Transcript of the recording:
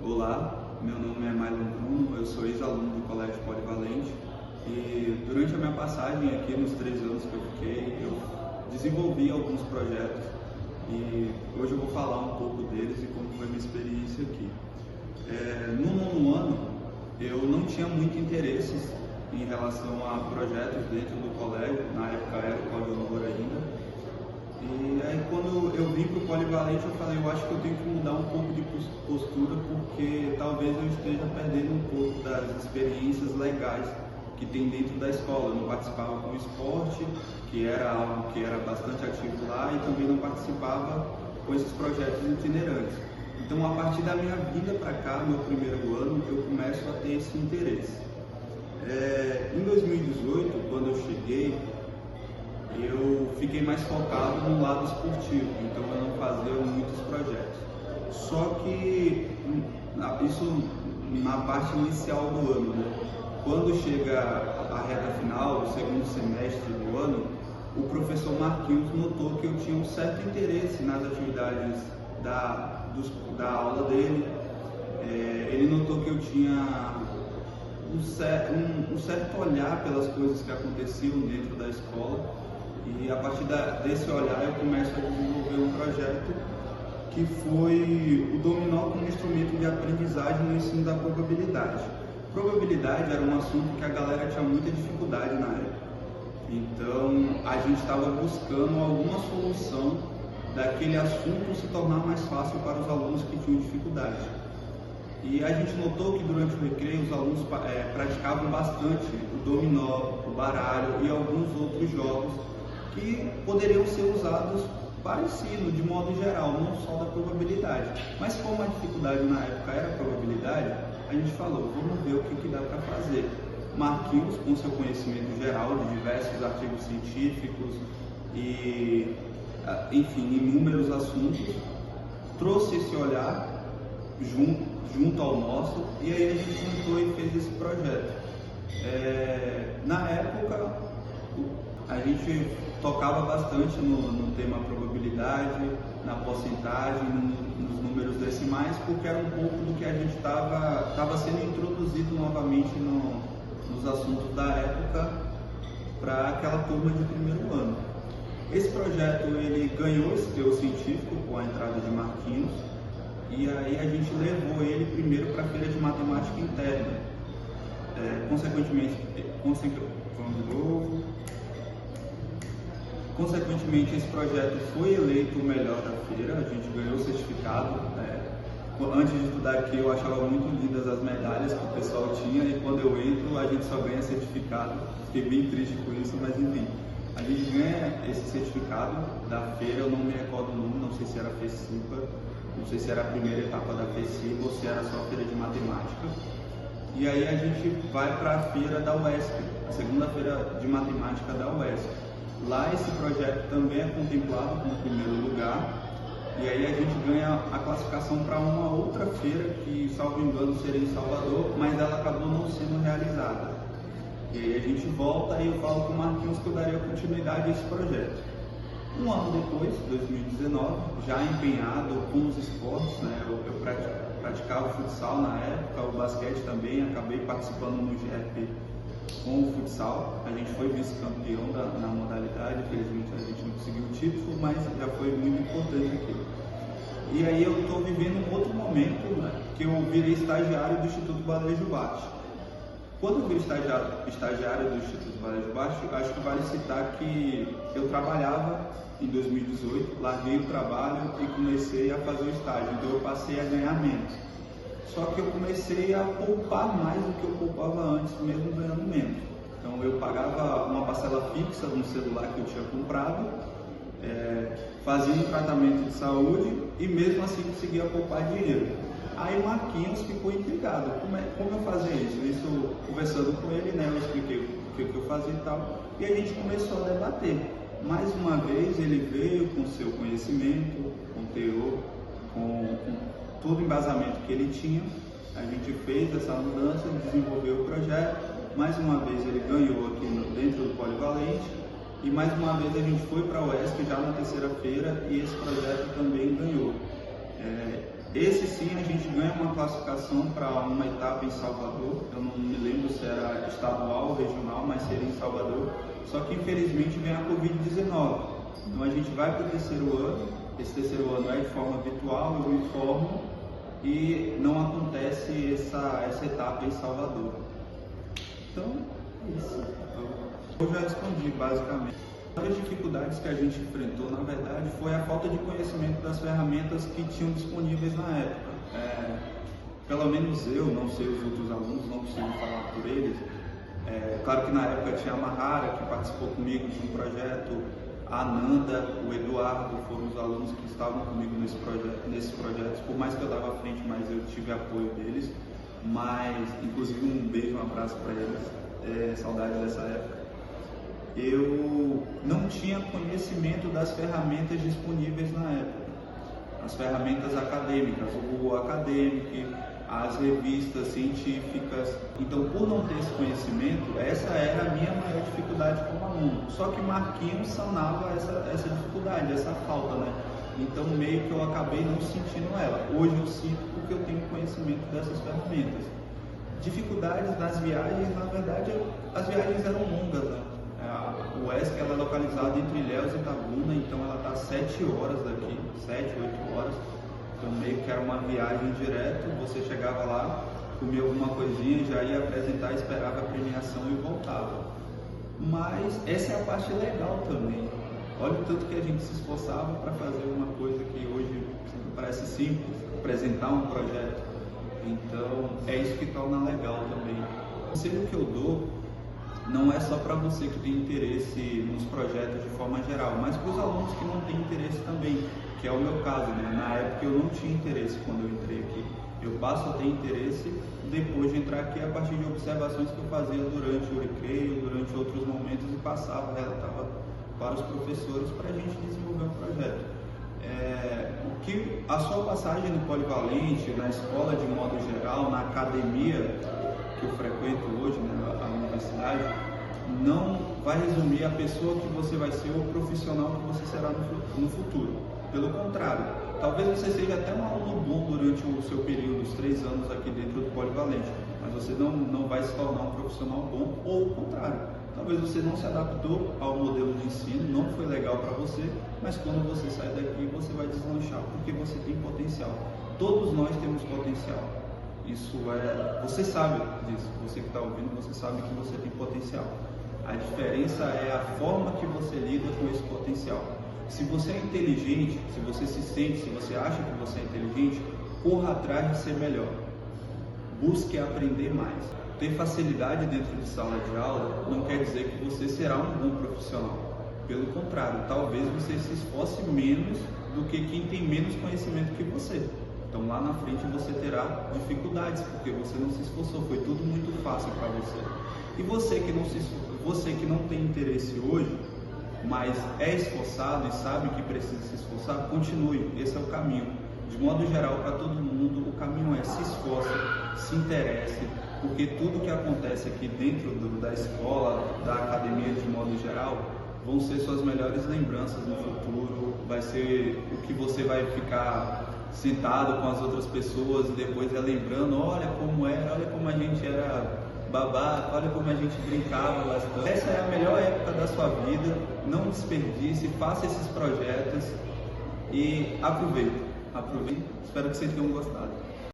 Olá, meu nome é Marlon Bruno, eu sou ex-aluno do Colégio Polivalente e durante a minha passagem aqui, nos 3 anos que eu fiquei, eu desenvolvi alguns projetos e hoje eu vou falar um pouco deles e como foi a minha experiência aqui. No nono ano, eu não tinha muito interesse em relação a projetos dentro do colégio, na época era o Cláudio Honor ainda. E aí quando eu vim para o Polivalente eu falei, eu acho que eu tenho que mudar um pouco de postura porque talvez eu esteja perdendo um pouco das experiências legais que tem dentro da escola. Eu não participava com o esporte, que era algo que era bastante ativo lá, e também não participava com esses projetos itinerantes. Então a partir da minha vinda para cá, meu primeiro ano, eu começo a ter esse interesse. Em 2018, quando eu cheguei, eu fiquei mais focado no lado esportivo, então eu não fazia muitos projetos. Só que isso na parte inicial do ano, né? Quando chega a reta final, o segundo semestre do ano, o professor Marquinhos notou que eu tinha um certo interesse nas atividades da aula dele. Ele notou que eu tinha um certo olhar pelas coisas que aconteciam dentro da escola. E a partir desse olhar eu começo a desenvolver um projeto que foi o dominó como instrumento de aprendizagem no ensino da probabilidade. Probabilidade era um assunto que a galera tinha muita dificuldade na época. Então a gente estava buscando alguma solução daquele assunto se tornar mais fácil para os alunos que tinham dificuldade. E a gente notou que durante o recreio os alunos praticavam bastante o dominó, o baralho e alguns outros jogos que poderiam ser usados para ensino de modo geral, não só da probabilidade. Mas como a dificuldade na época era a probabilidade, a gente falou, vamos ver o que dá para fazer. Marquinhos, com seu conhecimento geral de diversos artigos científicos e, enfim, inúmeros assuntos, trouxe esse olhar junto ao nosso, e aí a gente juntou e fez esse projeto. Na época, a gente tocava bastante no tema probabilidade, na porcentagem, nos números decimais, porque era um pouco do que a gente estava sendo introduzido novamente nos assuntos da época para aquela turma de primeiro ano. Esse projeto ele ganhou esse teor científico com a entrada de Marquinhos, e aí a gente levou ele primeiro para a feira de matemática interna. Consequentemente, esse projeto foi eleito o melhor da feira, a gente ganhou o certificado. Antes de estudar aqui, eu achava muito lindas as medalhas que o pessoal tinha, e quando eu entro, a gente só ganha certificado. Fiquei bem triste com isso, mas enfim. A gente ganha esse certificado da feira, eu não me recordo o nome, não sei se era FECIPA, não sei se era a primeira etapa da FECIPA ou se era só a feira de matemática. E aí a gente vai para a feira da UESP, a segunda feira de matemática da UESP. Lá esse projeto também é contemplado como primeiro lugar, e aí a gente ganha a classificação para uma outra feira que, salvo engano, seria em Salvador, mas ela acabou não sendo realizada. E aí a gente volta e eu falo com o Marquinhos que eu daria continuidade a esse projeto. Um ano depois, 2019, já empenhado com os esportes, né? Eu praticava futsal na época, o basquete também, acabei participando no GF com o futsal. A gente foi vice-campeão na modalidade, infelizmente a gente não conseguiu o título, mas já foi muito importante aquilo. E aí eu estou vivendo um outro momento, né, que eu virei estagiário do Instituto Balejo Baixo. Quando eu fui estagiário do Instituto Balejo Baixo, acho que vale citar que eu trabalhava em 2018, larguei o trabalho e comecei a fazer o estágio, então eu passei a ganhar menos. Só que eu comecei a poupar mais do que eu poupava antes, mesmo ganhando menos. Então eu pagava uma parcela fixa no celular que eu tinha comprado, fazia um tratamento de saúde e mesmo assim conseguia poupar dinheiro. Aí o Marquinhos ficou intrigado, como eu fazia isso? Isso conversando com ele, né, eu expliquei o que eu fazia e tal, e a gente começou a debater. Mais uma vez ele veio com seu conhecimento, com teor, com todo o embasamento que ele tinha. A gente fez essa mudança, desenvolveu o projeto. Mais uma vez ele ganhou aqui dentro do Polivalente, e mais uma vez a gente foi para a UESP já na terceira-feira e esse projeto também ganhou. Esse sim a gente ganha uma classificação para uma etapa em Salvador. Eu não me lembro se era estadual ou regional, mas seria em Salvador. Só que infelizmente vem a Covid-19. Então a gente vai para o terceiro ano. Esse terceiro ano é de forma virtual, eu me formo e não acontece essa etapa em Salvador. Então, é isso. Eu já respondi basicamente. Uma das dificuldades que a gente enfrentou, na verdade, foi a falta de conhecimento das ferramentas que tinham disponíveis na época. Pelo menos eu, não sei os outros alunos, não consigo falar por eles. Claro que na época tinha a Mahara, que participou comigo de um projeto, a Ananda, o Eduardo, foram os alunos que estavam comigo nesses projetos. Por mais que eu estava à frente, mas eu tive apoio deles. Mas, inclusive, um beijo, um abraço para eles, saudade dessa época. Eu não tinha conhecimento das ferramentas disponíveis na época, as ferramentas acadêmicas, o Google Academic, as revistas científicas. Então, por não ter esse conhecimento, essa era a minha maior dificuldade como aluno. Só que Marquinhos sanava essa dificuldade, essa falta, né? Então, meio que eu acabei não sentindo ela. Hoje eu sinto porque eu tenho conhecimento dessas ferramentas. Dificuldades nas viagens, na verdade, as viagens eram longas, né? O UESC ela é localizada entre Ilhéus e Itabuna, então ela está 7 horas daqui, 7, 8 horas. Então meio que era uma viagem direto, você chegava lá, comia alguma coisinha, já ia apresentar, esperava a premiação e voltava. Mas essa é a parte legal também. Olha o tanto que a gente se esforçava para fazer uma coisa que hoje parece simples, apresentar um projeto. Então é isso que torna legal também. O conselho que eu dou não é só para você que tem interesse nos projetos de forma geral, mas para os alunos que não têm interesse também, que é o meu caso, né? Na época eu não tinha interesse quando eu entrei aqui. Eu passo a ter interesse depois de entrar aqui a partir de observações que eu fazia durante o recreio, durante outros momentos e passava, relatava para os professores para a gente desenvolver um projeto. O que a sua passagem no Polivalente, na escola de modo geral, na academia que eu frequento hoje, né, a universidade, não vai resumir a pessoa que você vai ser ou o profissional que você será no futuro. Pelo contrário, talvez você seja até um aluno bom durante o seu período, os 3 anos aqui dentro do Polivalente, mas você não vai se tornar um profissional bom, ou o contrário. Talvez você não se adaptou ao modelo de ensino, não foi legal para você, mas quando você sai daqui você vai deslanchar porque você tem potencial. Todos nós temos potencial. Você sabe disso, você que está ouvindo, você sabe que você tem potencial. A diferença é a forma que você lida com esse potencial. Se você é inteligente, se você se sente, se você acha que você é inteligente, corra atrás de ser melhor. Busque aprender mais. Ter facilidade dentro de sala de aula não quer dizer que você será um bom profissional. Pelo contrário, talvez você se esforce menos do que quem tem menos conhecimento que você. Então lá na frente você terá dificuldades, porque você não se esforçou, foi tudo muito fácil para você. E você que não tem interesse hoje, mas é esforçado e sabe que precisa se esforçar, continue, esse é o caminho. De modo geral, para todo mundo, o caminho é se esforce, se interesse, porque tudo que acontece aqui dentro da escola, da academia de modo geral, vão ser suas melhores lembranças no futuro, vai ser o que você vai ficar sentado com as outras pessoas e depois lembrando, olha como era, olha como a gente era babaca, olha como a gente brincava bastante. Essa é a melhor época da sua vida, não desperdice, faça esses projetos e aproveite. Espero que vocês tenham gostado.